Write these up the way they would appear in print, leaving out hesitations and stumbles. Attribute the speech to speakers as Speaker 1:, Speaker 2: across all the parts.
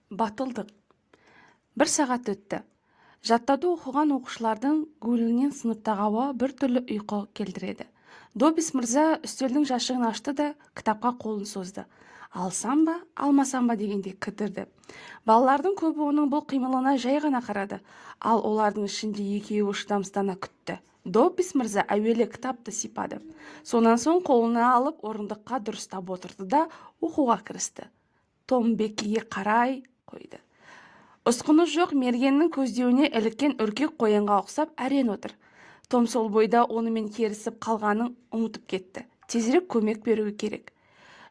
Speaker 1: Батылдық. Бір сағат өтті. Жаттауды оқыған оқушылардың гуілінен сыныптағы ауа бір түрлі ұйқы келтіреді. Доббис мырза үстелдің жәшігін ашты да кітапқа қолын созды. Алсам ба, алмасам ба дегенде кідірді. Балалардың көбі оның бұл қимылына жай ғана қарады, ал олардың ішінде екеуі шыдамсыздана күтті. Доббис мырза әуелі кітапты сипады. Сонан соң қолына алып орындыққа дұрыстап отырды да оқуға кірісті. Том Беккиге қарай қойды. Ұсқыны жоқ мергеннің көздеуіне іліккен үркек қоянға ұқсап әрең отыр. Том сол бойда онымен керісіп қалғанын ұмытып кетті. Тезірек көмек беруі керек.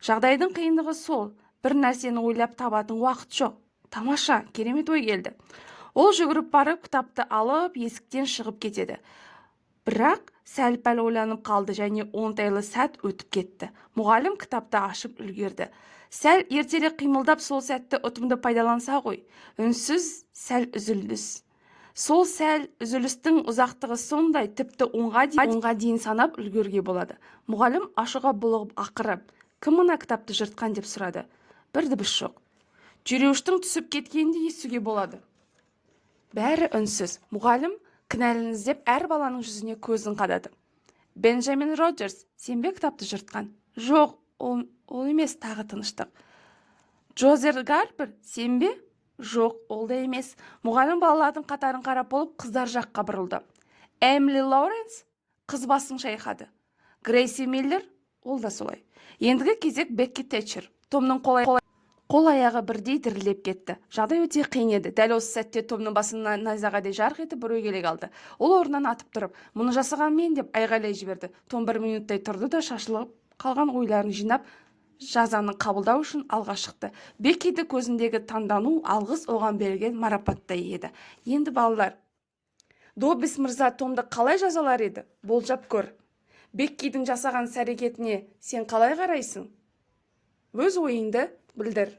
Speaker 1: Жағдайдың қиындығы сол, бір нәрсені ойлап табатын уақыт жоқ. Тамаша, керемет ой келді. Ол жүгіріп барып кітапты алып есіктен шығып кетеді. Бірақ сәл-пәл ойланып қалды және оңтайлы сәт өтіп кетті. Мұғалім кітапты ашып үлгерді. Сәл ертерек қимылдап сол сәтті ұтымды пайдаланса ғой. Үнсіз сәл үзіліс. Сол сәл үзілістің ұзақтығы сондай, тіпті онға дейін санап үлгерге болады. Мұғалім ашуға булығып ақырып, кім мына кітапты жыртқан деп сұрады. Бір дыбыс жоқ. Жүреуіштің түсіп кеткенді естуге болады. Бәрі үнсіз. Мұғалім кінәліні іздеп әр баланың жүзіне көзін қадады. Бенджамин Роджерс, сен бе кітапты жыртқан? Жоқ, ол емес. Тағы тыныштық. Джозер Гарпер, сен бе? Жоқ, ол да емес. Мұғалім балалардың қатарын қарап болып қыздар жаққа бұрылды. Эмили Лоуренс, қыз басын шайқады. Грейси Миллер, ол да солай. Ендігі кезек Бекки Тэтчер. Томның қол аяғы бірдей дірілдеп кетті. Жағдай өте қиын еді. Дәл осы сәтте Томның басына найзағайдай жарқ етіп бір ой келе қалды. Ол орнынан атып тұрып, мұны жасаған мен деп айғайлай жіберді. Том 1 минуттай тұрды да шашылып қалған ойларын жинап, жазаны қабылдау үшін алға шықты. Беккиді көзіндегі таңдану алғыс оған берген марапаттай еді. Енді балалар, Доббис мырза Томды қалай жазалар еді? Болжап көр. Беккидің жасаған іс-әрекетіне сен қалай қарайсың? Өз ойыңды білдір.